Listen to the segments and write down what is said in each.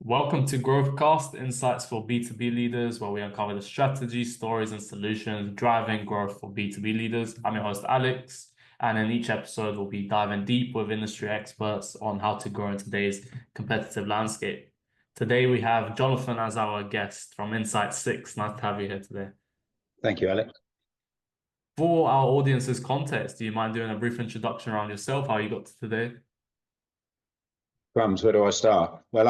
Welcome to Growthcast, insights for B2B leaders, where we uncover the strategies, stories, and solutions driving growth for B2B leaders. I'm your host, Alex, and in each episode, we'll be diving deep with industry experts on how to grow in today's competitive landscape. Today, we have Jonathan as our guest from Insight 6. Nice to have you here today. Thank you, Alex. For our audience's context, do you mind doing a brief introduction around yourself, how you got to today? Crumbs, where do I start? Well,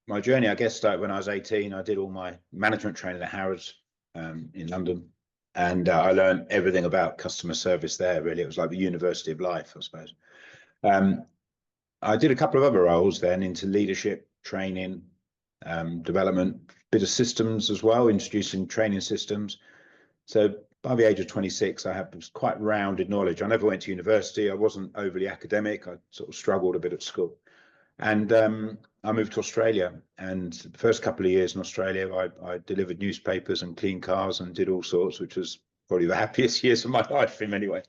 my journey, I guess, started when I was 18. I did all my management training at Harrods in London, and I learned everything about customer service there, really. It was like the University of Life, I suppose. I did a couple of other roles then into leadership, training, development, bit of systems as well, introducing training systems. So by the age of 26, I had quite rounded knowledge. I never went to university. I wasn't overly academic. I sort of struggled a bit at school. And I moved to Australia. And the first couple of years in Australia, I delivered newspapers and cleaned cars and did all sorts, which was probably the happiest years of my life in many ways.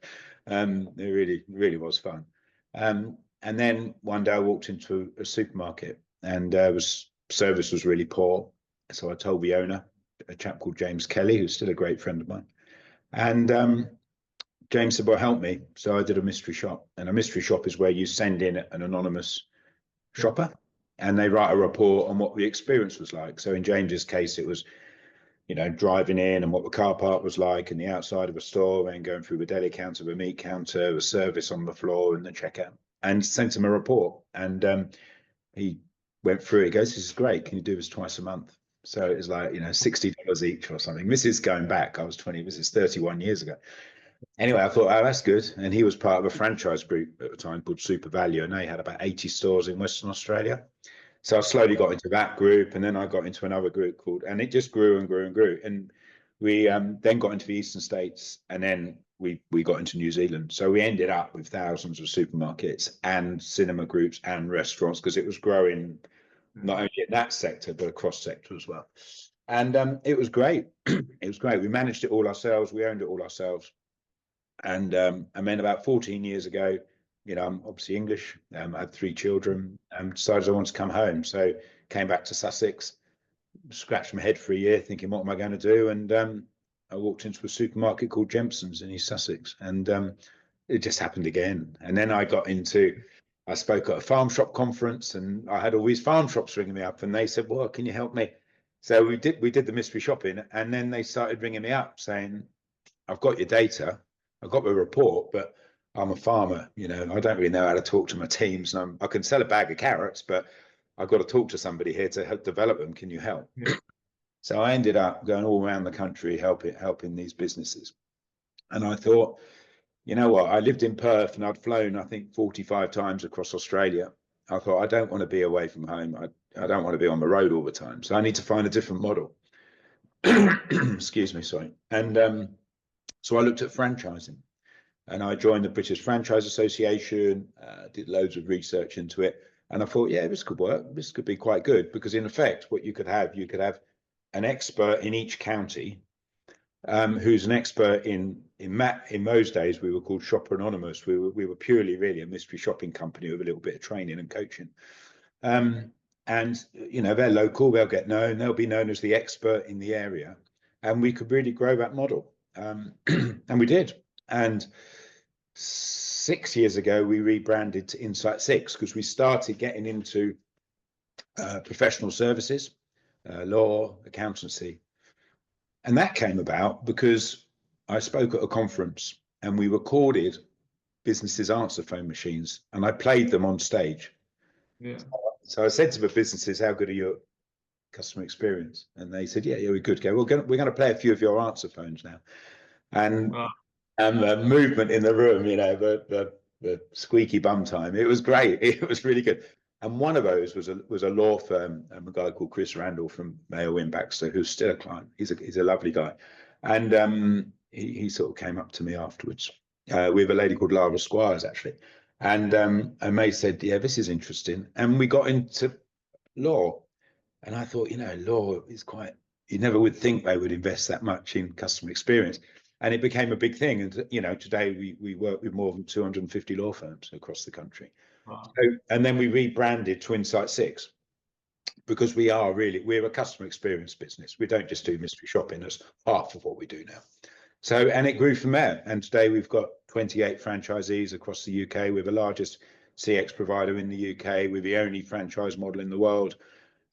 It really was fun. And then one day I walked into a supermarket and service was really poor. So I told the owner, a chap called James Kelly, who's still a great friend of mine. And James said, well, help me. So I did a mystery shop. And a mystery shop is where you send in an anonymous shopper and they write a report on what the experience was like. So in James's case, it was, driving in and what the car park was like and the outside of a store and going through the deli counter, the meat counter, the service on the floor and the checkout, and sent him a report. And he went through it. He goes, this is great. Can you do this twice a month? So it was like, $60 each or something. This is going back. I was 20, this is 31 years ago. Anyway, I thought, oh, that's good. And he was part of a franchise group at the time called Super Value, and they had about 80 stores in Western Australia. So I slowly got into that group, and then I got into another group and it just grew and grew and grew. And we then got into the Eastern States, and then we got into New Zealand. So we ended up with thousands of supermarkets and cinema groups and restaurants because it was growing not only in that sector, but across sector as well. And it was great. It was great. We managed it all ourselves. We owned it all ourselves. And then about 14 years ago, I'm obviously English. I had 3 children and decided I wanted to come home. So came back to Sussex, scratched my head for a year thinking, what am I going to do? And I walked into a supermarket called Jempson's in East Sussex, and it just happened again. And then I spoke at a farm shop conference, and I had all these farm shops ringing me up, and they said, well, can you help me? So we did the mystery shopping, and then they started ringing me up saying, I've got your data, I've got the report, but I'm a farmer, I don't really know how to talk to my teams, and I can sell a bag of carrots, but I've got to talk to somebody here to help develop them. Can you help? Yeah. So I ended up going all around the country helping these businesses. And I thought, you know what, I lived in Perth and I'd flown, I think, 45 times across Australia. I thought, I don't want to be away from home. I don't want to be on the road all the time. So I need to find a different model. Excuse me, sorry. And so I looked at franchising, and I joined the British Franchise Association, did loads of research into it. And I thought, yeah, this could work. This could be quite good, because in effect, what you could have an expert in each county who's an expert in those days. We were called Shopper Anonymous. We were purely really a mystery shopping company with a little bit of training and coaching. And they're local, they'll get known, they'll be known as the expert in the area, and we could really grow that model. And we did. And 6 years ago, we rebranded to Insight 6 because we started getting into professional services, law, accountancy. And that came about because I spoke at a conference and we recorded businesses' answer phone machines and I played them on stage. Yeah. So I said to the businesses, how good are your customer experience? And they said, yeah, we're good. We're going to play a few of your answer phones now. And wow. And the movement in the room, the squeaky bum time, it was great. It was really good. And one of those was a law firm, a guy called Chris Randall from Mayo Winn Baxter, who's still a client. He's a lovely guy. And he sort of came up to me afterwards with a lady called Lara Squires, actually. And May said, yeah, this is interesting. And we got into law. And I thought, law is you never would think they would invest that much in customer experience. And it became a big thing. And, today we work with more than 250 law firms across the country. Wow. So, and then we rebranded to Insight 6. because we're a customer experience business. We don't just do mystery shopping as half of what we do now. So, and it grew from there. And today we've got 28 franchisees across the UK. We're the largest CX provider in the UK. We're the only franchise model in the world,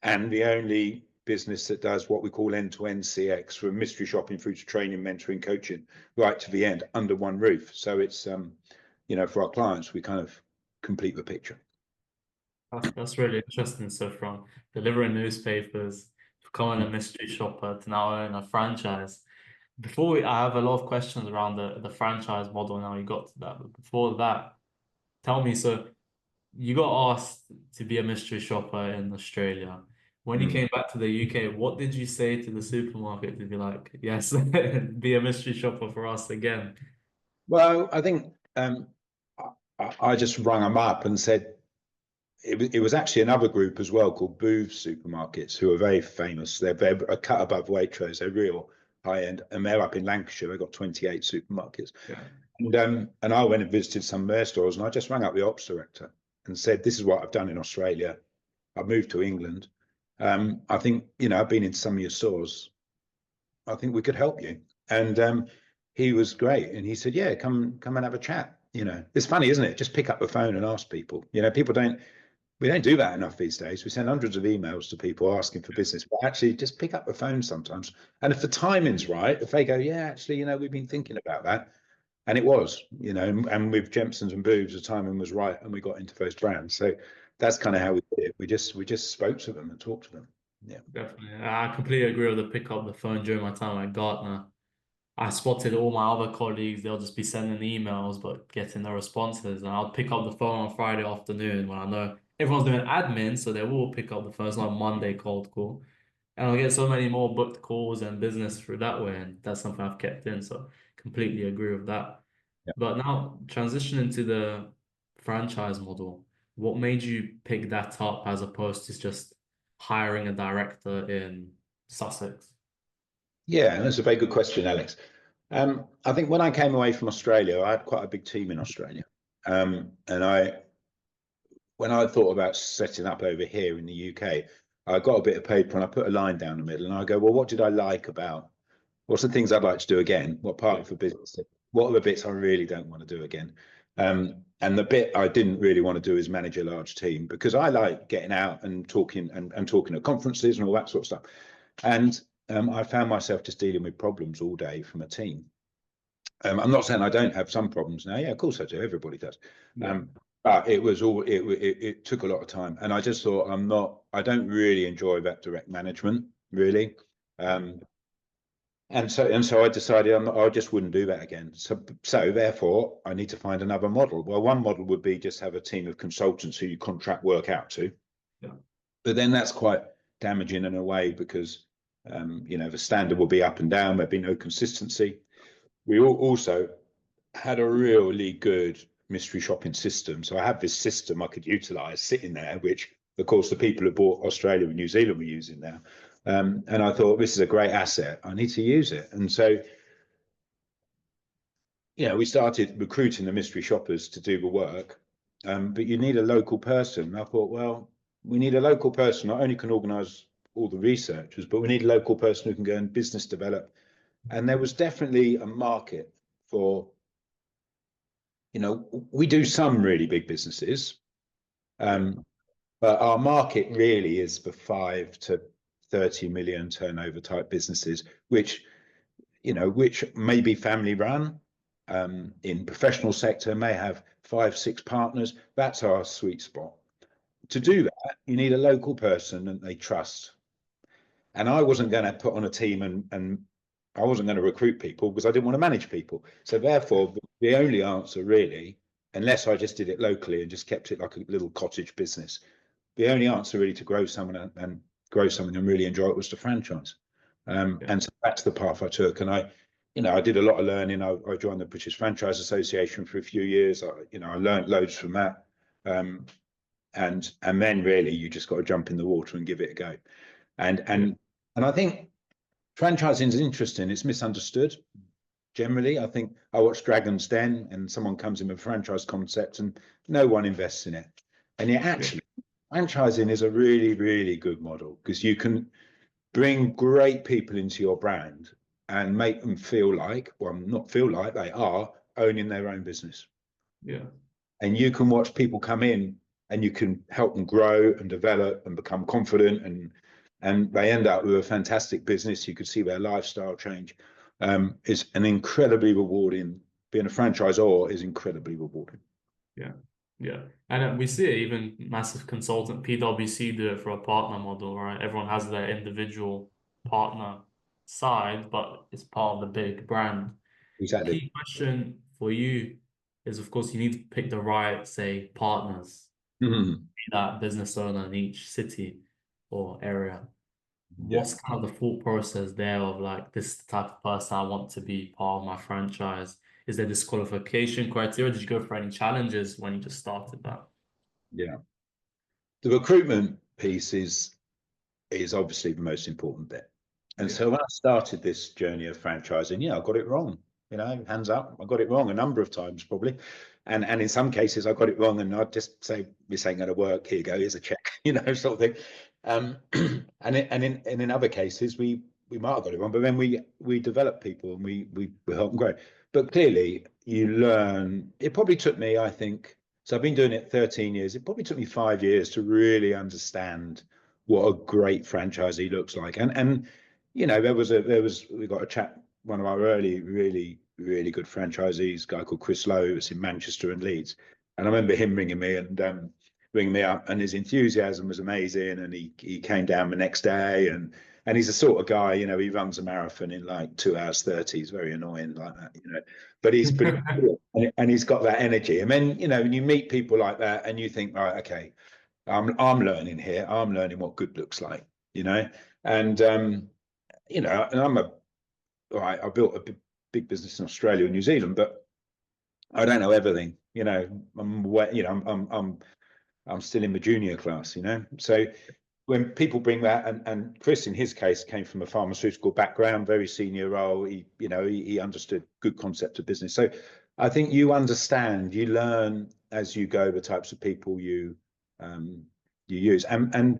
and the only business that does what we call end-to-end CX, from mystery shopping through to training, mentoring, coaching, right to the end under one roof. So it's, for our clients, we kind of complete the picture. That's really interesting. So from delivering newspapers, becoming a mystery shopper to now own a franchise. I have a lot of questions around the franchise model now you got to that. But before that, tell me, so you got asked to be a mystery shopper in Australia. When you came back to the UK, what did you say to the supermarket to be like, yes, be a mystery shopper for us again? Well, I think I just rung them up and said, it was actually another group as well called Booths Supermarkets, who are very famous. They're a cut above Waitrose. They're real high end, and they're up in Lancashire. They've got 28 supermarkets. Yeah. And I went and visited some of their stores, and I just rang up the ops director and said, this is what I've done in Australia. I've moved to England. I think, I've been in some of your stores. I think we could help you. And he was great. And he said, yeah, come and have a chat. It's funny, isn't it? Just pick up the phone and ask people. We don't do that enough these days. We send hundreds of emails to people asking for business, but actually just pick up the phone sometimes. And if the timing's right, if they go, yeah, actually, we've been thinking about that. And it was, and with Jempsons and Booths, the timing was right, and we got into those brands. So that's kind of how we did it. We just spoke to them and talked to them. Yeah, Definitely. I completely agree with the pick up the phone during my time at Gartner. I spotted all my other colleagues, they'll just be sending emails but getting no responses. And I'll pick up the phone on Friday afternoon when I know everyone's doing admin, so they will pick up the phone. It's not a Monday cold call. And I'll get so many more booked calls and business through that way. And that's something I've kept in. So completely agree with that. yeah. But now transitioning to the franchise model, what made you pick that up as opposed to just hiring a director in Sussex? Yeah, that's a very good question, Alex. I think when I came away from Australia, I had quite a big team in Australia. And when I thought about setting up over here in the UK, I got a bit of paper and I put a line down the middle and I go, well, what did I like about, what's the things I'd like to do again? What part of the business? What are the bits I really don't want to do again? And the bit I didn't really want to do is manage a large team, because I like getting out and talking and talking at conferences and all that sort of stuff. And I found myself just dealing with problems all day from a team. I'm not saying I don't have some problems now. Yeah, of course I do. Everybody does. Yeah. But it took a lot of time, and I just thought I don't really enjoy that direct management, really. And so I decided I just wouldn't do that again. So therefore I need to find another model. Well, one model would be just have a team of consultants who you contract work out to. Yeah. But then that's quite damaging in a way, because the standard will be up and down. There'd be no consistency. We also had a really good mystery shopping system. So I have this system I could utilize sitting there, which of course the people who bought Australia and New Zealand were using now. And I thought, this is a great asset. I need to use it. And so, we started recruiting the mystery shoppers to do the work. But you need a local person. I thought, well, we need a local person not only can organize all the researchers, but we need a local person who can go and business develop. And there was definitely a market for, we do some really big businesses, but our market really is for 5 to 30 million turnover type businesses, which may be family run, in professional sector, may have 5, 6 partners. That's our sweet spot. To do that, you need a local person that they trust. And I wasn't going to put on a team and I wasn't going to recruit people because I didn't want to manage people. So therefore, the only answer really, unless I just did it locally and just kept it like a little cottage business, the only answer really to grow someone and really enjoy it was to franchise. And so that's the path I took. And I did a lot of learning. I joined the British Franchise Association for a few years. I learned loads from that. And then really you just got to jump in the water and give it a go. And I think franchising is interesting. It's misunderstood generally. I think I watch Dragon's Den and someone comes in with a franchise concept and no one invests in it. And yet actually franchising is a really, really good model because you can bring great people into your brand and make them feel like, well, not feel like, they are owning their own business. Yeah. And you can watch people come in and you can help them grow and develop and become confident, and they end up with a fantastic business. You could see their lifestyle change. It's an incredibly rewarding, being a franchisor is incredibly rewarding. Yeah. Yeah. And we see it, even massive consultant PwC do it for a partner model, right? Everyone has their individual partner side, but it's part of the big brand. Exactly. Key question for you is, of course, you need to pick the right, say, partners, Mhm. that business owner in each city or area. Yeah. What's kind of the thought process there of like, this is the type of person I want to be part of my franchise? Is there disqualification criteria? Did you go for any challenges when you just started that? Yeah. The recruitment piece is obviously the most important bit. And Yeah. so when I started this journey of franchising, yeah, I got it wrong. You know, hands up, I got it wrong a number of times probably. And in some cases I got it wrong and I'd just say, this ain't gonna work, here you go, here's a check, you know, sort of thing. And in other cases we might have got it wrong, but then we develop people and we help them grow. But clearly you learn, it probably took me, I think, so I've been doing it 13 years. It probably took me 5 years to really understand what a great franchisee looks like. And you know, we got a chat, one of our early, really good franchisees, a guy called Chris Lowe, it's in Manchester and Leeds. And I remember him ringing me up, and his enthusiasm was amazing. And he came down the next day, and he's the sort of guy, you know, he runs a marathon in like 2 hours 30. He's very annoying like that, you know. But and he's got that energy. And then, you know, when you meet people like that and you think, right, okay, I'm learning here. I'm learning what good looks like, you know. And you know, and I built a big business in Australia and New Zealand, but I don't know everything. You know, I'm still in the junior class, you know. So when people bring that, and Chris in his case came from a pharmaceutical background, very senior role. He understood good concept of business. So I think you understand, you learn as you go the types of people you use. And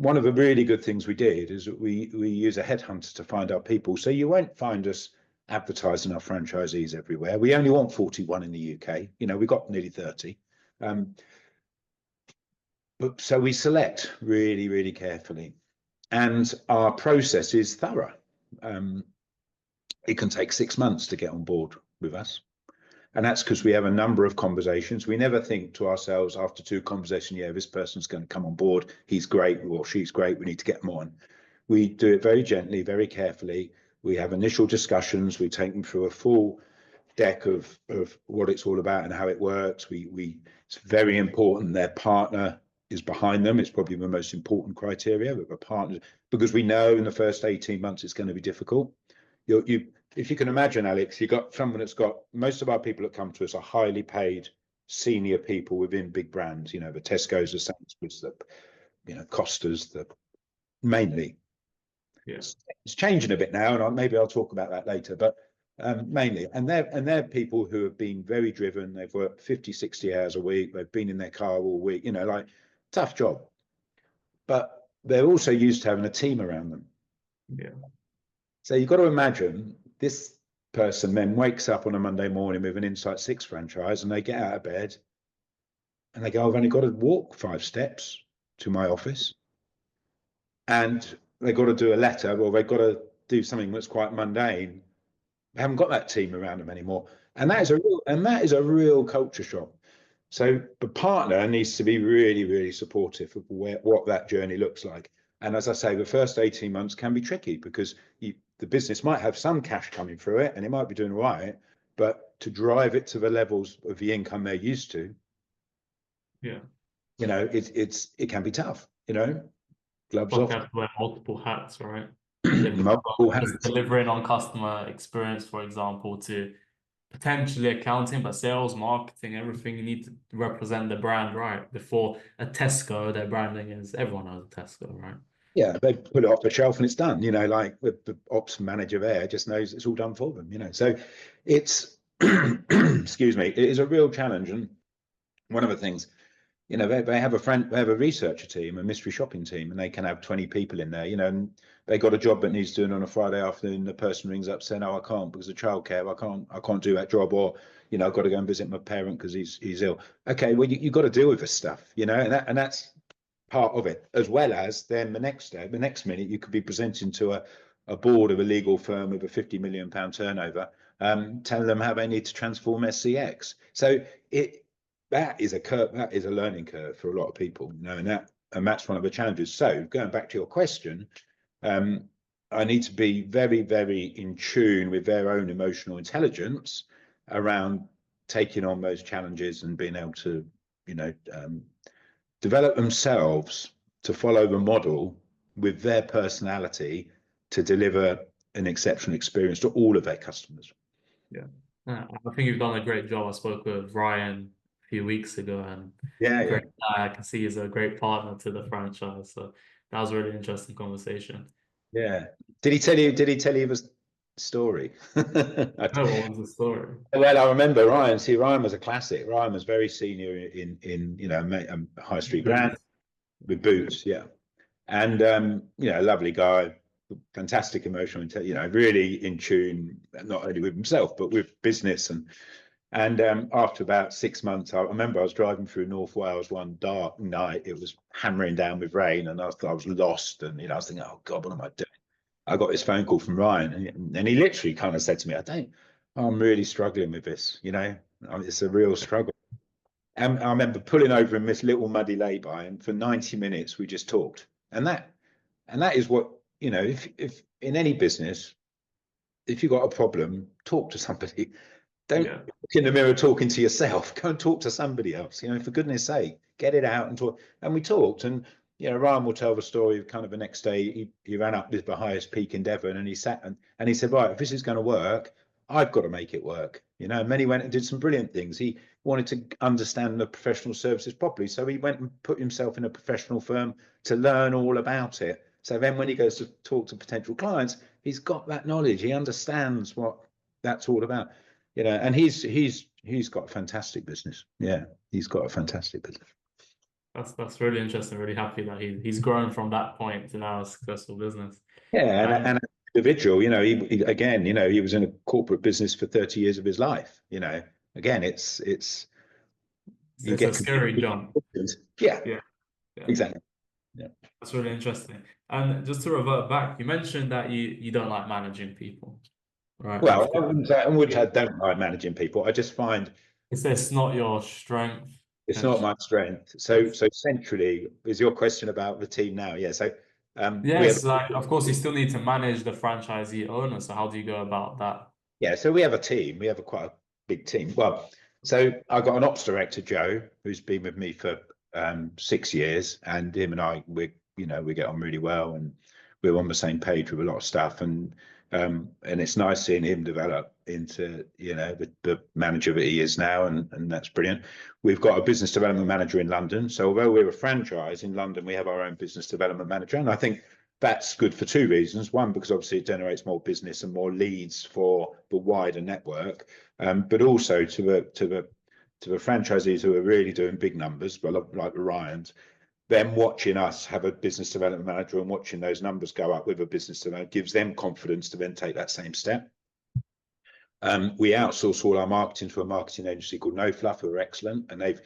one of the really good things we did is that we use a headhunter to find our people. So you won't find us advertising our franchisees everywhere. We only want 41 in the UK. You know, we got nearly 30. But so we select really, really carefully. And our process is thorough. It can take 6 months to get on board with us. And that's because we have a number of conversations. We never think to ourselves after 2 conversations, yeah, this person's going to come on board. He's great or she's great. We need to get them on. We do it very gently, very carefully. We have initial discussions. We take them through a full deck of what it's all about and how it works. It's very important their partner is behind them. It's probably the most important criteria of a partner, because we know in the first 18 months it's going to be difficult. If you can imagine, Alex, you've got someone that's got, most of our people that come to us are highly paid senior people within big brands, you know, the Tesco's, the Sainsbury's, the, you know, Costas, the mainly. Yeah. It's changing a bit now, and maybe I'll talk about that later, but mainly, and they're people who have been very driven. They've worked 50, 60 hours a week. They've been in their car all week, you know, like tough job, but they're also used to having a team around them. Yeah. So you've got to imagine this person then wakes up on a Monday morning with an Insight 6 franchise, and they get out of bed and they go, I've only got to walk 5 steps to my office, and they've got to do a letter, or they've got to do something that's quite mundane. They haven't got that team around them anymore. And that is a real culture shock. So the partner needs to be really, really supportive of what that journey looks like. And as I say, the first 18 months can be tricky because the business might have some cash coming through it and it might be doing all right, but to drive it to the levels of the income they're used to, Yeah. you know, it can be tough, you know, gloves But off. you have to wear multiple hats, right? Multiple Just hats. delivering on customer experience, for example, to potentially accounting, but sales, marketing, everything. You need to represent the brand right. Before a Tesco, their branding is, everyone knows a Tesco, right? Yeah, they put it off the shelf and it's done. You know, like the ops manager there just knows it's all done for them. You know, so it's excuse me, it is a real challenge. And one of the things you know, they have a researcher team, a mystery shopping team, and they can have 20 people in there, you know, and they got a job that needs doing on a Friday afternoon. The person rings up saying, "Oh, I can't because of childcare. I can't do that job," or, you know, "I've got to go and visit my parent because he's ill." Okay, well, you got to deal with this stuff, you know, and that's part of it, as well as then the next day, the next minute, you could be presenting to a board of a legal firm with a £50 million turnover, telling them how they need to transform their CX. So that is a curve, that is a learning curve for a lot of people, you know, and that's one of the challenges. So going back to your question, I need to be very, very in tune with their own emotional intelligence around taking on those challenges and being able to, you know, develop themselves to follow the model with their personality to deliver an exceptional experience to all of their customers. Yeah. I think you've done a great job. I spoke with Ryan a few weeks ago, and great guy. I can see he's a great partner to the franchise. So that was a really interesting conversation. Yeah. Did he tell you the story? What was the story? Well, I remember Ryan. See, Ryan was a classic. Ryan was very senior in you know, a high street brand with Boots, yeah. And you know, lovely guy, fantastic emotional intelligence, you know, really in tune, not only with himself but with business. And after about 6 months, I remember I was driving through North Wales one dark night. It was hammering down with rain, and I was lost. And, you know, I was thinking, "Oh God, what am I doing?" I got this phone call from Ryan, and he literally kind of said to me, I'm really struggling with this, you know, it's a real struggle." And I remember pulling over in this little muddy lay-by, and for 90 minutes we just talked. And that is what, you know, if in any business, if you've got a problem, talk to somebody. Don't look in the mirror talking to yourself. Go and talk to somebody else. You know, for goodness sake, get it out and talk. And we talked, and, you know, Ryan will tell the story of kind of the next day he ran up the highest peak in Devon, and he sat and he said, "Right, if this is going to work, I've got to make it work." You know, and then he went and did some brilliant things. He wanted to understand the professional services properly, so he went and put himself in a professional firm to learn all about it. So then when he goes to talk to potential clients, he's got that knowledge. He understands what that's all about. You know, and he's got a fantastic business. Yeah, he's got a fantastic business. That's really interesting. Really happy that he's grown from that point to now a successful business. Yeah, and an individual, you know, he again, you know, he was in a corporate business for 30 years of his life. You know, again, it's you get a scary jump. Yeah, exactly. Yeah, that's really interesting. And just to revert back, you mentioned that you don't like managing people, right? Well, I wouldn't say I don't like managing people. I just find it's not your strength. It's not my strength. So centrally, is your question about the team now? Yeah. So yes, like of course you still need to manage the franchisee owner. So how do you go about that? Yeah, so we have a team. We have quite a big team. Well, so I've got an ops director, Joe, who's been with me for 6 years, and him and I, we get on really well, and we're on the same page with a lot of stuff, and it's nice seeing him develop into, you know, the manager that he is now, and that's brilliant. We've got a business development manager in London. So although we're a franchise in London, we have our own business development manager, and I think that's good for two reasons. One, because obviously it generates more business and more leads for the wider network, but also to the franchisees who are really doing big numbers, but like the Ryans, them watching us have a business development manager and watching those numbers go up with a business development gives them confidence to then take that same step. We outsource all our marketing to a marketing agency called No Fluff, who are excellent, and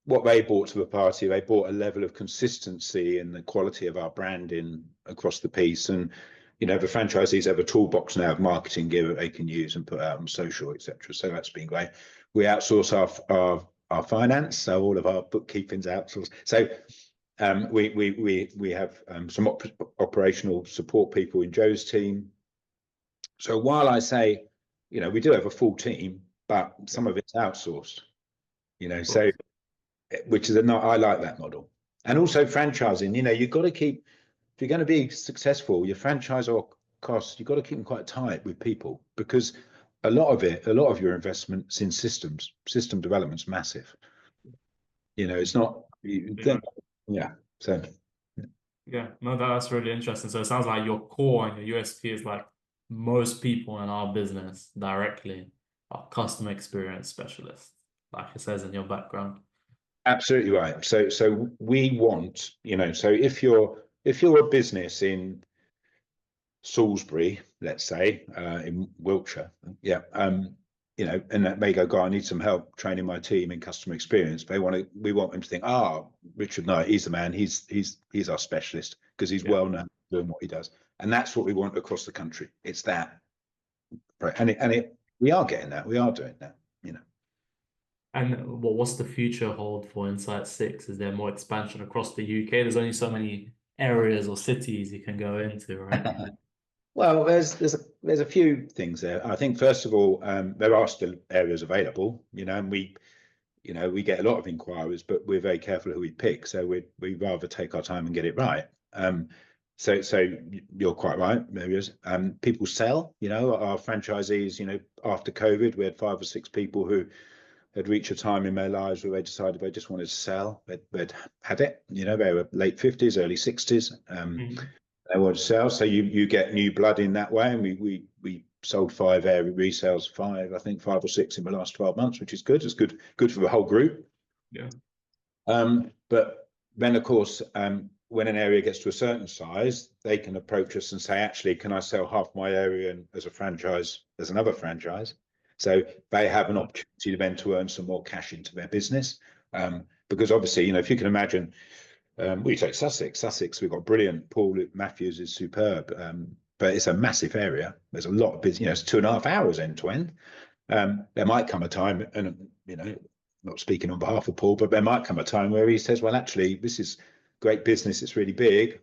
what they brought to the party, they brought a level of consistency in the quality of our branding across the piece. And, you know, the franchisees have a toolbox now of marketing gear that they can use and put out on social, etc. So that's been great. We outsource our finance, so all of our bookkeeping's outsourced. So we have some operational support people in Joe's team. So while I say, you know, we do have a full team, but some of it's outsourced, you know, so which is I like that model. And also franchising, you know, you've got to keep, if you're going to be successful, your franchisor costs, you've got to keep them quite tight with people, because a lot of your investments in system development's massive. You know, it's not, so. Yeah, no, that's really interesting. So it sounds like your core and your USP is like most people in our business directly are customer experience specialists, like it says in your background. Absolutely right. So we want, so if you're a business in Salisbury, let's say, in Wiltshire, yeah, and that may go, God, I need some help training my team in customer experience. We want them to think, Richard Knight, he's the man. He's our specialist because he's well known doing what he does, and that's what we want across the country. It's that, right? We are getting that. We are doing that. And what's the future hold for Insight 6? Is there more expansion across the UK? There's only so many areas or cities you can go into, right? Well, there's a few things there. I think first of all, there are still areas available, and we get a lot of inquiries, but we're very careful who we pick. So we rather take our time and get it right. So you're quite right. There is. People sell. Our franchisees. After COVID, we had 5 or 6 people who had reached a time in their lives where they decided they just wanted to sell. They'd had it. They were late 50s, early 60s. They wanted to sell. So you get new blood in that way. And we sold 5 area resales, 5 or 6 in the last 12 months, which is good. It's good for the whole group. Yeah. But then, of course, when an area gets to a certain size, they can approach us and say, actually, can I sell half my area and as a franchise, as another franchise? So they have an opportunity then to earn some more cash into their business. Because obviously, if you can imagine, we take Sussex, we've got brilliant. Paul Matthews is superb. But it's a massive area. There's a lot of business, it's 2.5 hours end to end. There might come a time, and not speaking on behalf of Paul, but there might come a time where he says, well, actually, this is great business, it's really big.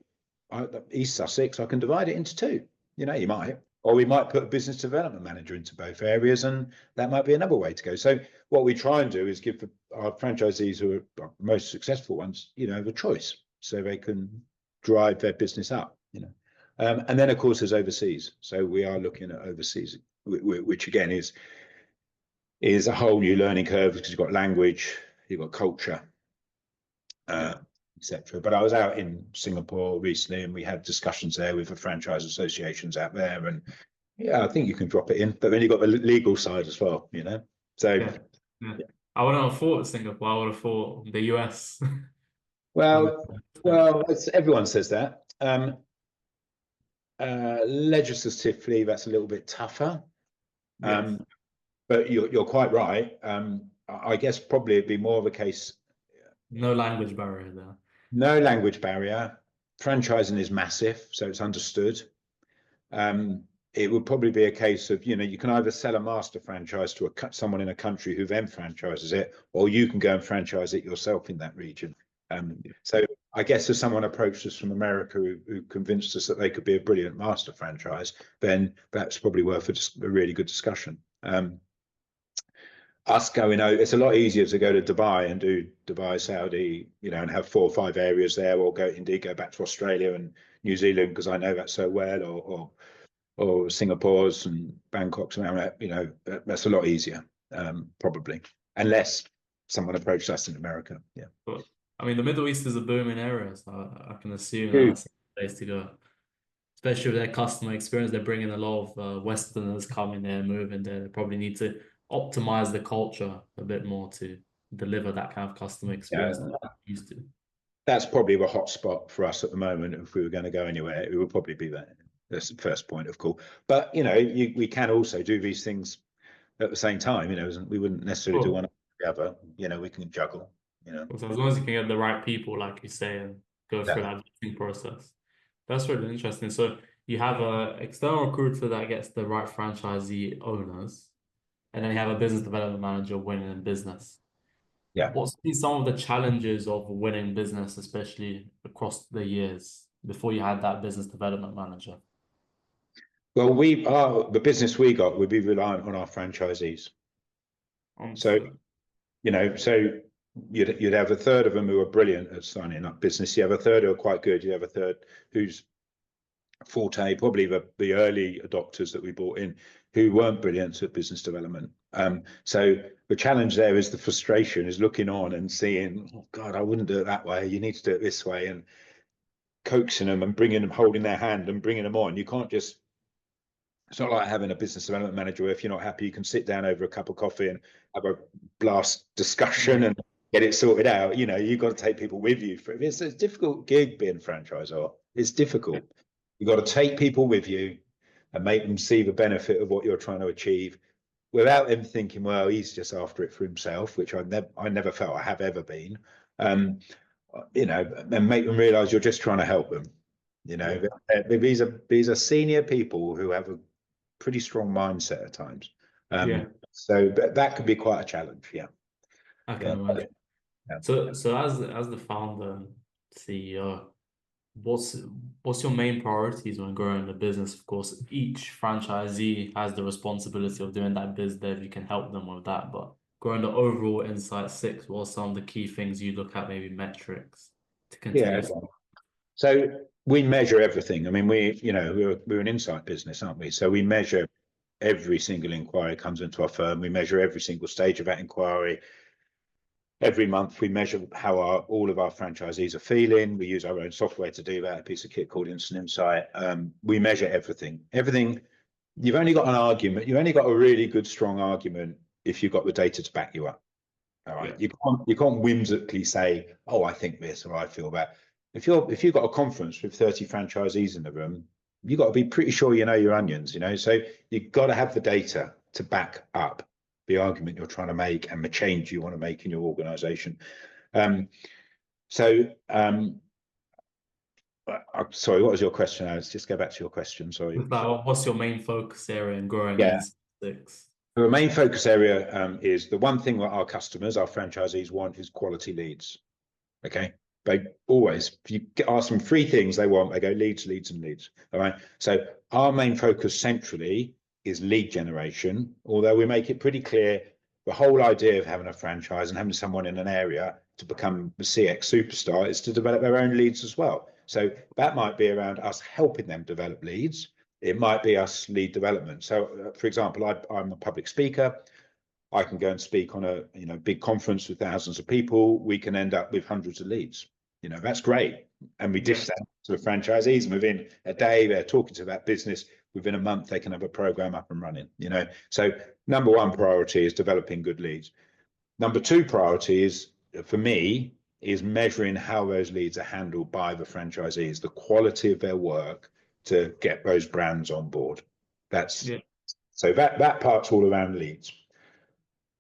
East Sussex, I can divide it into 2. You might. Or we might put a business development manager into both areas, and that might be another way to go. So what we try and do is give our franchisees who are most successful ones, the choice, so they can drive their business up. And then of course there's overseas. So we are looking at overseas, which again is a whole new learning curve because you've got language, you've got culture, etc. But I was out in Singapore recently, and we had discussions there with the franchise associations out there, and I think you can drop it in. But then you've got the legal side as well, So yeah. I wouldn't have thought Singapore. I would have thought the US. Well, everyone says that. Legislatively, that's a little bit tougher. Yes. But you're quite right. I guess probably it'd be more of a case. No language barrier there. No language barrier. Franchising is massive, so it's understood. It would probably be a case of, you can either sell a master franchise to someone in a country who then franchises it, or you can go and franchise it yourself in that region. So I guess if someone approached us from America who convinced us that they could be a brilliant master franchise, then that's probably worth a really good discussion. Us going out, it's a lot easier to go to Dubai and do Dubai, Saudi, and have 4 or 5 areas there, or go back to Australia and New Zealand because I know that so well, or Singapore's and Bangkok's, that's a lot easier, probably, unless someone approached us in America. Yeah. But I mean, the Middle East is a booming area, so I can assume that's a place to go. Especially with their customer experience, they're bringing a lot of Westerners coming there, moving there. They probably need to optimize the culture a bit more to deliver that kind of customer experience that they're used to. That's probably the hot spot for us at the moment. If we were going to go anywhere, it would probably be that. That's the first point of call. But we can also do these things at the same time. We wouldn't necessarily do one or the other. We can juggle. So as long as you can get the right people, like you say, and go through that vetting process, that's really interesting. So you have an external recruiter that gets the right franchisee owners, and then you have a business development manager winning in business. Yeah. What's been some of the challenges of winning business, especially across the years before you had that business development manager? Well, the business we got would be reliant on our franchisees. So you'd have a third of them who are brilliant at signing up business. You have a third who are quite good. You have a third who's forte, probably the early adopters that we brought in, who weren't brilliant at business development. So the challenge there is the frustration is looking on and seeing, oh God, I wouldn't do it that way. You need to do it this way, and coaxing them and bringing them, holding their hand and bringing them on. You can't just. It's not like having a business development manager where if you're not happy, you can sit down over a cup of coffee and have a blast discussion and get it sorted out. You know, you've got to take people with you. It's a difficult gig being a franchisor. It's difficult. You've got to take people with you and make them see the benefit of what you're trying to achieve without them thinking, well, he's just after it for himself, which I never felt I have ever been. You know, and make them realize you're just trying to help them. You know, these are senior people who have a pretty strong mindset at times. So that could be quite a challenge. Yeah. I can imagine. Yeah. So as the founder and CEO, what's your main priorities when growing the business? Of course, each franchisee has the responsibility of doing that biz dev. You can help them with that, but growing the overall Insight 6, what are some of the key things you look at, maybe metrics to continue? Yeah. So we measure everything. I mean, we're an insight business, aren't we? So we measure every single inquiry comes into our firm. We measure every single stage of that inquiry. Every month we measure how all of our franchisees are feeling. We use our own software to do that, a piece of kit called Instant Insight. We measure everything. You've only got an argument. You've only got a really good, strong argument if you've got the data to back you up. All right. Yeah. You can't whimsically say, oh, I think this or I feel that. If you've got a conference with 30 franchisees in the room, you've got to be pretty sure you know your onions, you know. So you've got to have the data to back up the argument you're trying to make and the change you want to make in your organization. Sorry, what was your question? Let's just go back to your question. Sorry. What's your main focus area in growing? Yeah. Six? The main focus area is the one thing that our customers, our franchisees want is quality leads. Okay. They always, if you ask them 3 things they want, they go leads, leads, and leads. All right. So our main focus centrally is lead generation, although we make it pretty clear the whole idea of having a franchise and having someone in an area to become the CX superstar is to develop their own leads as well. So that might be around us helping them develop leads. It might be us lead development. So, for example, I'm a public speaker. I can go and speak on a big conference with thousands of people. We can end up with hundreds of leads. You know, that's great. And we dish that to the franchisees, and within a day they're talking to that business. Within a month they can have a program up and running. You know, so number 1 priority is developing good leads. Number 2 priority is, for me, is measuring how those leads are handled by the franchisees, the quality of their work to get those brands on board. So that part's all around leads.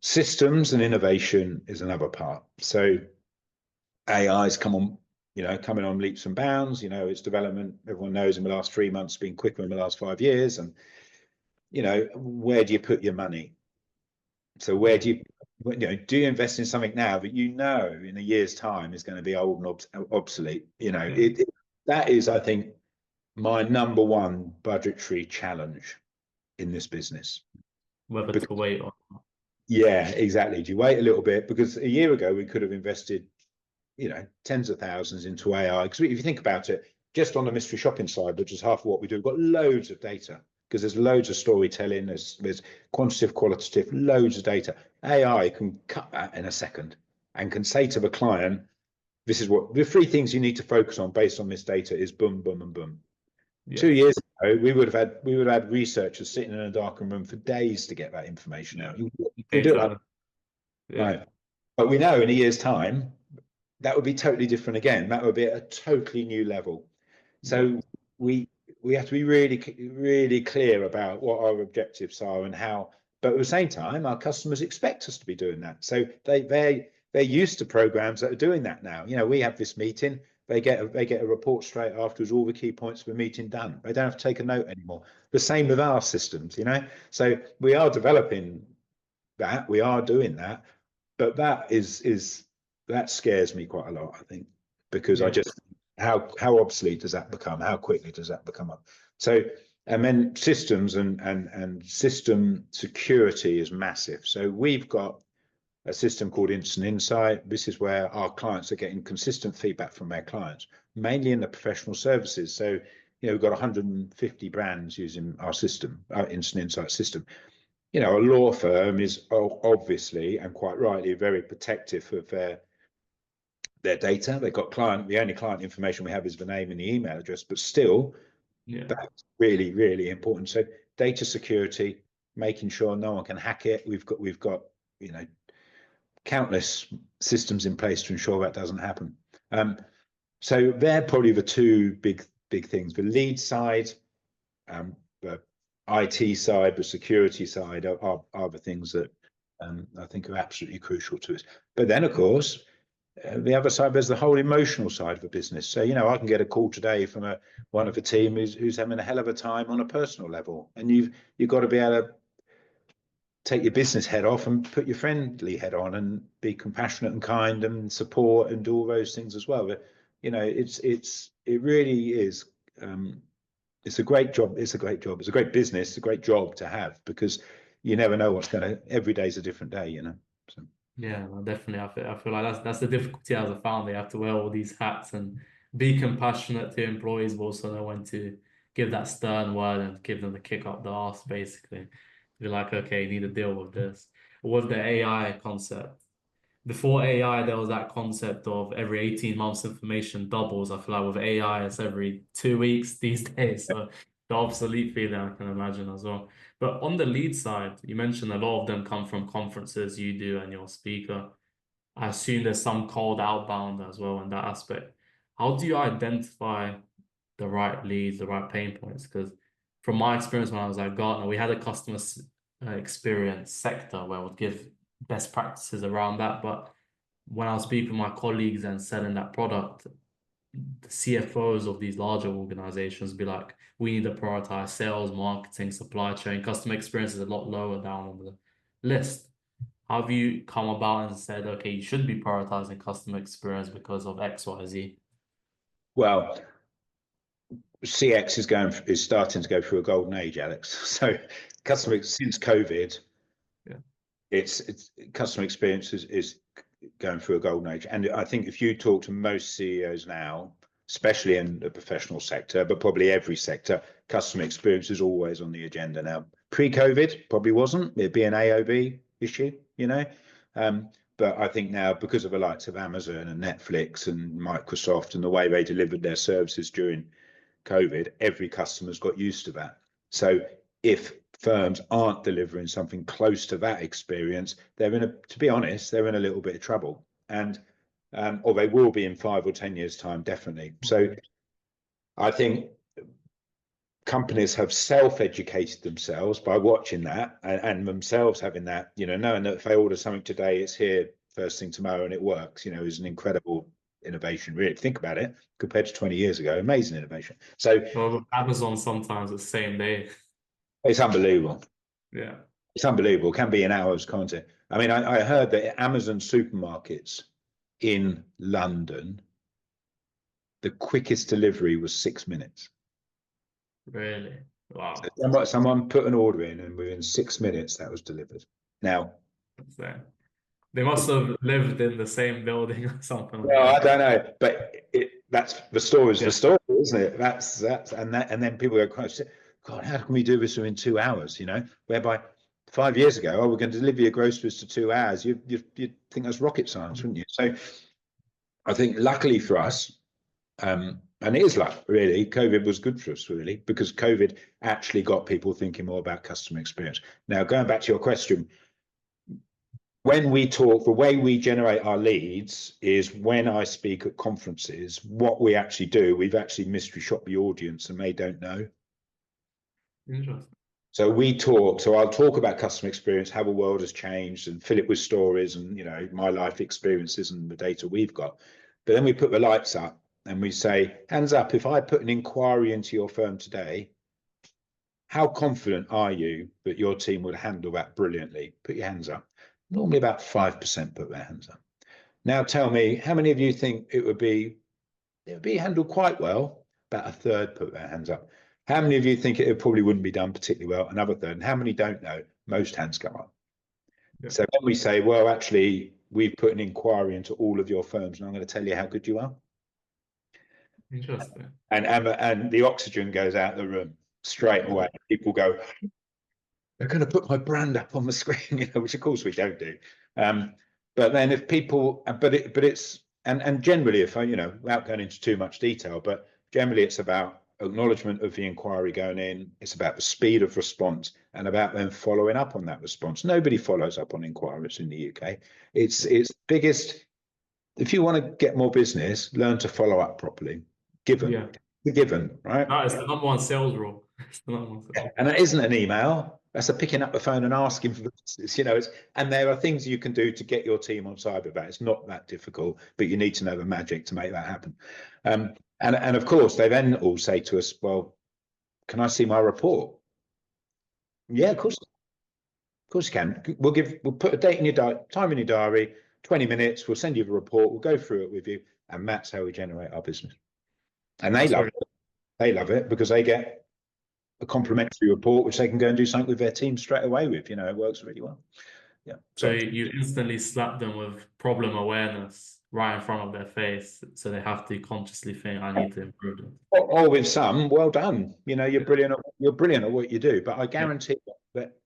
Systems and innovation is another part. So AI's coming on leaps and bounds. You know, its development, everyone knows, in the last 3 months been quicker in the last 5 years. And, you know, where do you put your money? So where do you invest in something now that you know in a year's time is going to be old and obsolete? You know, that is, I think, my number 1 budgetary challenge in this business. Whether to wait or not. Yeah, exactly. Do you wait a little bit? Because a year ago we could have invested, you know, tens of thousands into AI. Because if you think about it, just on the mystery shopping side, which is half of what we do, we've got loads of data because there's loads of storytelling, there's quantitative, qualitative, loads of data. AI can cut that in a second and can say to the client, this is what the 3 things you need to focus on based on this data is boom, boom, and boom. Yeah. 2 years ago, we would have had researchers sitting in a darkened room for days to get that information out. You do it right. But we know in a year's time, that would be totally different again. That would be at a totally new level. So we have to be really, really clear about what our objectives are and how. But at the same time, our customers expect us to be doing that. So they're used to programs that are doing that now. You know, we have this meeting. They get a report straight afterwards, all the key points of the meeting done. They don't have to take a note anymore. The same with our systems, you know. So we are developing that. We are doing that. But that scares me quite a lot, I think, because I just how obsolete does that become? How quickly does that become up? So, and then systems and system security is massive. So we've got a system called Instant Insight. This is where our clients are getting consistent feedback from their clients, mainly in the professional services. So, you know, we've got 150 brands using our system, our Instant Insight system. You know, a law firm is obviously and quite rightly very protective of their data. They've got the only client information we have is the name and the email address, but still, that's really, really important. So data security, making sure no one can hack it. We've got, you know, countless systems in place to ensure that doesn't happen. So they're probably the two big things. The lead side, the IT side, the security side are the things that I think are absolutely crucial to us. But then, of course, the other side, there's the whole emotional side of the business. So, you know, I can get a call today from one of the team who's having a hell of a time on a personal level, and you've got to be able to take your business head off and put your friendly head on and be compassionate and kind and support and do all those things as well. But, you know, it really is. It's a great job. It's a great job. It's a great business. It's a great job to have, because you never know what's going to. Every day's a different day, you know. So. Yeah, well, definitely. I feel like that's the difficulty as a founder. You have to wear all these hats and be compassionate to employees, but also know when to give that stern word and give them the kick up the arse, basically. Be like, okay, you need to deal with this. With the AI concept. Before AI, there was that concept of every 18 months information doubles. I feel like with AI, it's every 2 weeks these days. So the obsolete feeling I can imagine as well. But on the lead side, you mentioned a lot of them come from conferences you do and your speaker. I assume there's some cold outbound as well in that aspect. How do you identify the right leads, the right pain points? Because from my experience when I was at Gartner, we had a customer experience sector where we'd give best practices around that. But when I was speaking with my colleagues and selling that product, the CFOs of these larger organizations be like, we need to prioritize sales, marketing, supply chain. Customer experience is a lot lower down on the list. How have you come about and said, okay, you should be prioritizing customer experience because of X, Y, Z? Well, CX is starting to go through a golden age, Alex. So since COVID, yeah, it's customer experience is going through a golden age. And I think if you talk to most CEOs now, especially in the professional sector, but probably every sector, customer experience is always on the agenda now. Pre-COVID, probably wasn't. It'd be an AOB issue, you know. But I think now, because of the likes of Amazon and Netflix and Microsoft and the way they delivered their services during COVID, every customer's got used to that. So if firms aren't delivering something close to that experience, to be honest, they're in a little bit of trouble. And or they will be in 5 or 10 years' time, definitely. So I think companies have self-educated themselves by watching that and themselves having that, you know, knowing that if they order something today, it's here first thing tomorrow and it works, you know, is an incredible innovation. Really think about it compared to 20 years ago, amazing innovation. So well, Amazon sometimes the same day. It's unbelievable. Yeah, it's unbelievable. It can be in hours, can't it? I mean, I heard that Amazon supermarkets in London, the quickest delivery was 6 minutes. really? Wow. So someone put an order in and within 6 minutes that was delivered. Now, They must have lived in the same building or something like well, I that. don't know, but that's the story's Yeah. the story, isn't it? That's and then people go, God, how can we do this within 2 hours? You know, whereby 5 years ago, oh, we're going to deliver your groceries to 2 hours. You'd think that's rocket science, wouldn't you? So I think luckily for us, and it is luck, really, COVID was good for us, really, because COVID actually got people thinking more about customer experience. Now, going back to your question, when we talk, the way we generate our leads is when I speak at conferences, what we actually do, we've actually mystery shop the audience and they don't know. Interesting. So I'll talk about customer experience, how the world has changed, and fill it with stories and, you know, my life experiences and the data we've got. But then we put the lights up and we say, hands up, if I put an inquiry into your firm today, how confident are you that your team would handle that brilliantly? Put your hands up. Normally about 5% put their hands up. Now tell me, how many of you think it would be handled quite well? About a third put their hands up. How many of you think it probably wouldn't be done particularly well? Another third. And how many don't know? Most hands go up. Yeah. So when we say, well, actually, we've put an inquiry into all of your firms and I'm going to tell you how good you are. Interesting. And the oxygen goes out the room straight away. People go, they're going to put my brand up on the screen, you know, which of course we don't do. But then if people, it's generally, if I, you know, without going into too much detail, but generally it's about acknowledgement of the inquiry going in. It's about the speed of response and about them following up on that response. Nobody follows up on inquiries in the UK. It's biggest. If you want to get more business, learn to follow up properly. Given, right? No, it's the number one sales rule. It's the number one sales rule. And that isn't an email. That's a picking up the phone and asking for business. And there are things you can do to get your team on side with that. It's not that difficult, but you need to know the magic to make that happen. And of course, they then all say to us, "Well, can I see my report?" Yeah, of course you can. We'll put a date in your time in your diary, 20 minutes. We'll send you the report. We'll go through it with you, and that's how we generate our business. And they love it. They love it because they get a complimentary report, which they can go and do something with their team straight away with. It works really well. Yeah. So you instantly slap them with problem awareness right in front of their face, so they have to consciously think, "I need to improve it." Or with some, well done. You're brilliant. You're brilliant at what you do. But I guarantee that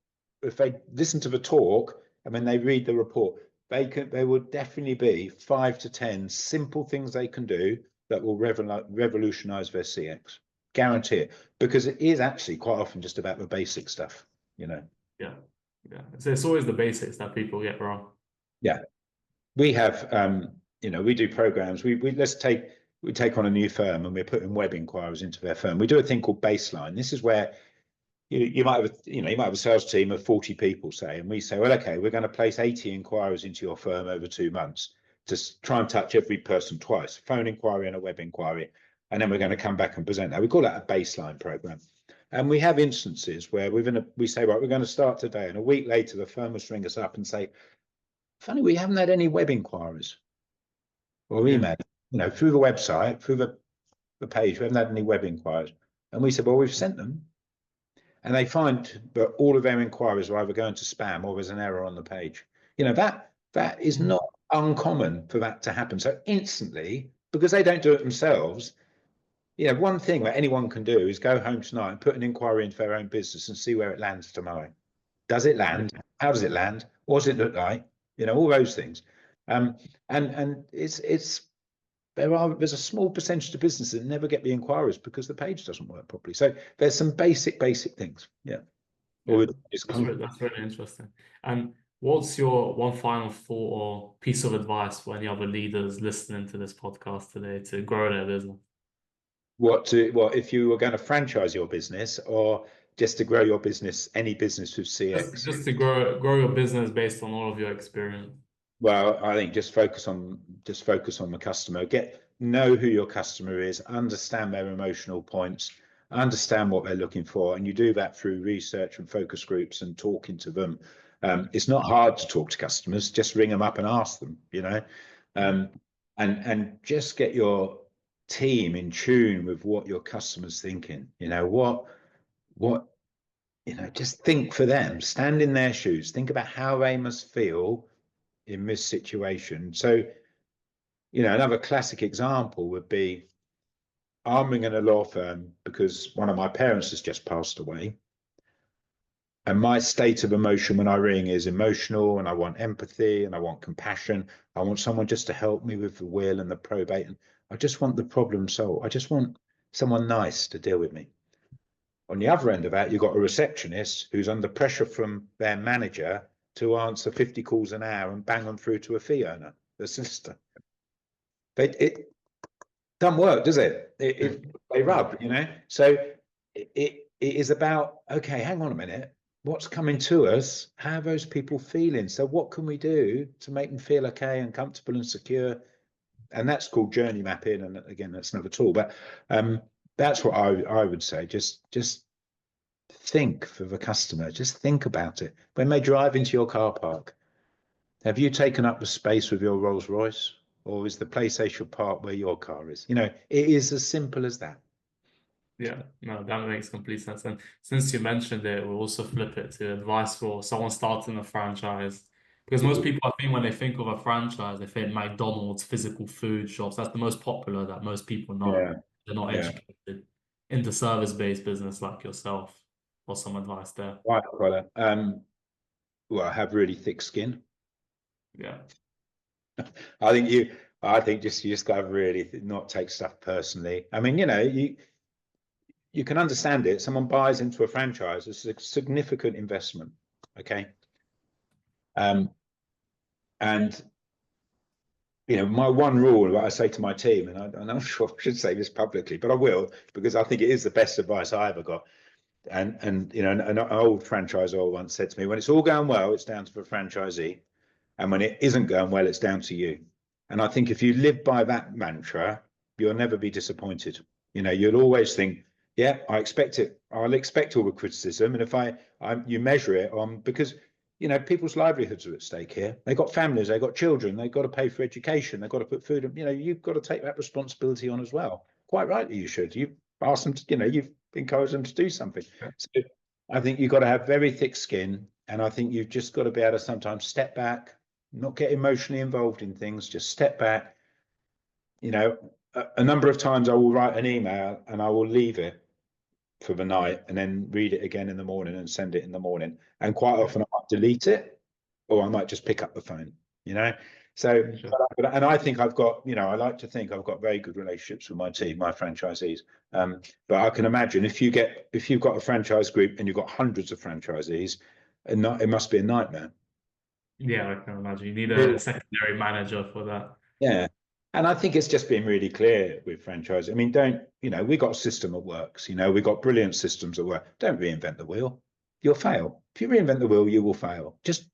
if they listen to the talk and when they read the report, there will definitely be 5 to 10 simple things they can do that will revolutionize their CX. Guarantee it, because it is actually quite often just about the basic stuff. Yeah. So it's always the basics that people get wrong. Yeah, we have. We do programs. We take on a new firm and we're putting web inquiries into their firm. We do a thing called baseline. This is where you might have a sales team of 40 people, say, and we say, well, okay, we're going to place 80 inquiries into your firm over 2 months to try and touch every person twice, phone inquiry and a web inquiry, and then we're going to come back and present that. We call that a baseline program. And we have instances where we say, right, we're going to start today, and a week later the firm will ring us up and say, funny, we haven't had any web inquiries or email, through the website, through the page, we haven't had any web inquiries. And we said, well, we've sent them. And they find that all of their inquiries are either going to spam or there's an error on the page. That is not uncommon for that to happen. So instantly, because they don't do it themselves, one thing that anyone can do is go home tonight and put an inquiry into their own business and see where it lands tomorrow. Does it land? How does it land? What does it look like? All those things. And there's a small percentage of businesses that never get the inquiries because the page doesn't work properly. So there's some basic things. Yeah. That's really interesting. And what's your one final thought or piece of advice for any other leaders listening to this podcast today to grow their business? What if you were going to franchise your business or just to grow your business, any business with CX? Just to grow your business based on all of your experience. Well, I think just focus on the customer. Know who your customer is, understand their emotional points, understand what they're looking for, and you do that through research and focus groups and talking to them. It's not hard to talk to customers. Just ring them up and ask them. And just get your team in tune with what your customer's thinking. Just think for them. Stand in their shoes. Think about how they must feel in this situation. So, another classic example would be I'm ringing a law firm because one of my parents has just passed away. And my state of emotion when I ring is emotional, and I want empathy and I want compassion. I want someone just to help me with the will and the probate. And I just want the problem solved. I just want someone nice to deal with me. On the other end of that, you've got a receptionist who's under pressure from their manager to answer 50 calls an hour and bang them through to a fee earner, the solicitor. It doesn't work, does it? They rub, So it is about, okay, hang on a minute. What's coming to us? How are those people feeling? So what can we do to make them feel okay and comfortable and secure? And that's called journey mapping. And again, that's another tool. But that's what I would say. Just think for the customer. Just think about it. When they drive into your car park, have you taken up the space with your Rolls Royce? Or is the place they should park where your car is? It is as simple as that. Yeah, no, that makes complete sense. And since you mentioned it, we'll also flip it to advice for someone starting a franchise. Because most people, I think, when they think of a franchise, they think McDonald's, physical food shops. That's the most popular that most people know. Yeah. They're not educated into service-based business like yourself. Or some advice there? Right, brother. Well, have really thick skin. Yeah. I think you just got to really not take stuff personally. I mean, you can understand it. Someone buys into a franchise, it's a significant investment. Okay. And my one rule that I say to my team, and I'm not sure I should say this publicly, but I will, because I think it is the best advice I ever got. And an old franchisor once said to me, when it's all going well, it's down to the franchisee. And when it isn't going well, it's down to you. And I think if you live by that mantra, you'll never be disappointed. You'll always think, yeah, I expect it. I'll expect all the criticism. And if you measure it on, because people's livelihoods are at stake here. They've got families, they've got children, they've got to pay for education, they've got to put food. You've got to take that responsibility on as well. Quite rightly, you should. You've asked them to, you've encouraged them to do something. So I think you've got to have very thick skin, and I think you've just got to be able to sometimes step back, not get emotionally involved in things, just step back. A number of times I will write an email and I will leave it for the night and then read it again in the morning and send it in the morning. And quite often I might delete it, or I might just pick up the phone, So, and I think I've got, I like to think I've got very good relationships with my team, my franchisees. But I can imagine if you've got a franchise group and you've got hundreds of franchisees, it must be a nightmare. Yeah, I can imagine. You need a secondary manager for that. Yeah. And I think it's just being really clear with franchise. I mean, we've got a system that works, we've got brilliant systems that work. Don't reinvent the wheel. You'll fail. If you reinvent the wheel, you will fail. Just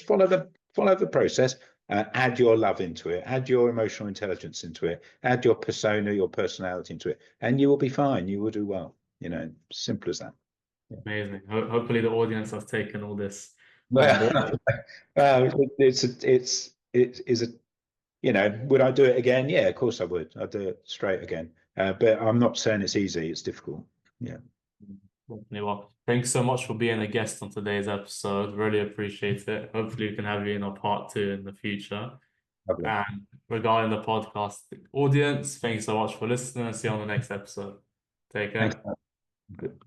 follow the process, add your love into it, add your emotional intelligence into it, add your persona, your personality into it, and you will be fine. You will do well. Simple as that. Amazing. Hopefully the audience has taken all this. Well, would I do it again? Yeah, of course I would. I'd do it straight again. But I'm not saying it's easy. It's difficult. Yeah. Well, thanks so much for being a guest on today's episode. Really appreciate it. Hopefully we can have you in a part 2 in the future. Lovely. And regarding the podcast audience, thanks so much for listening, and see you on the next episode. Take care. Thanks. Good.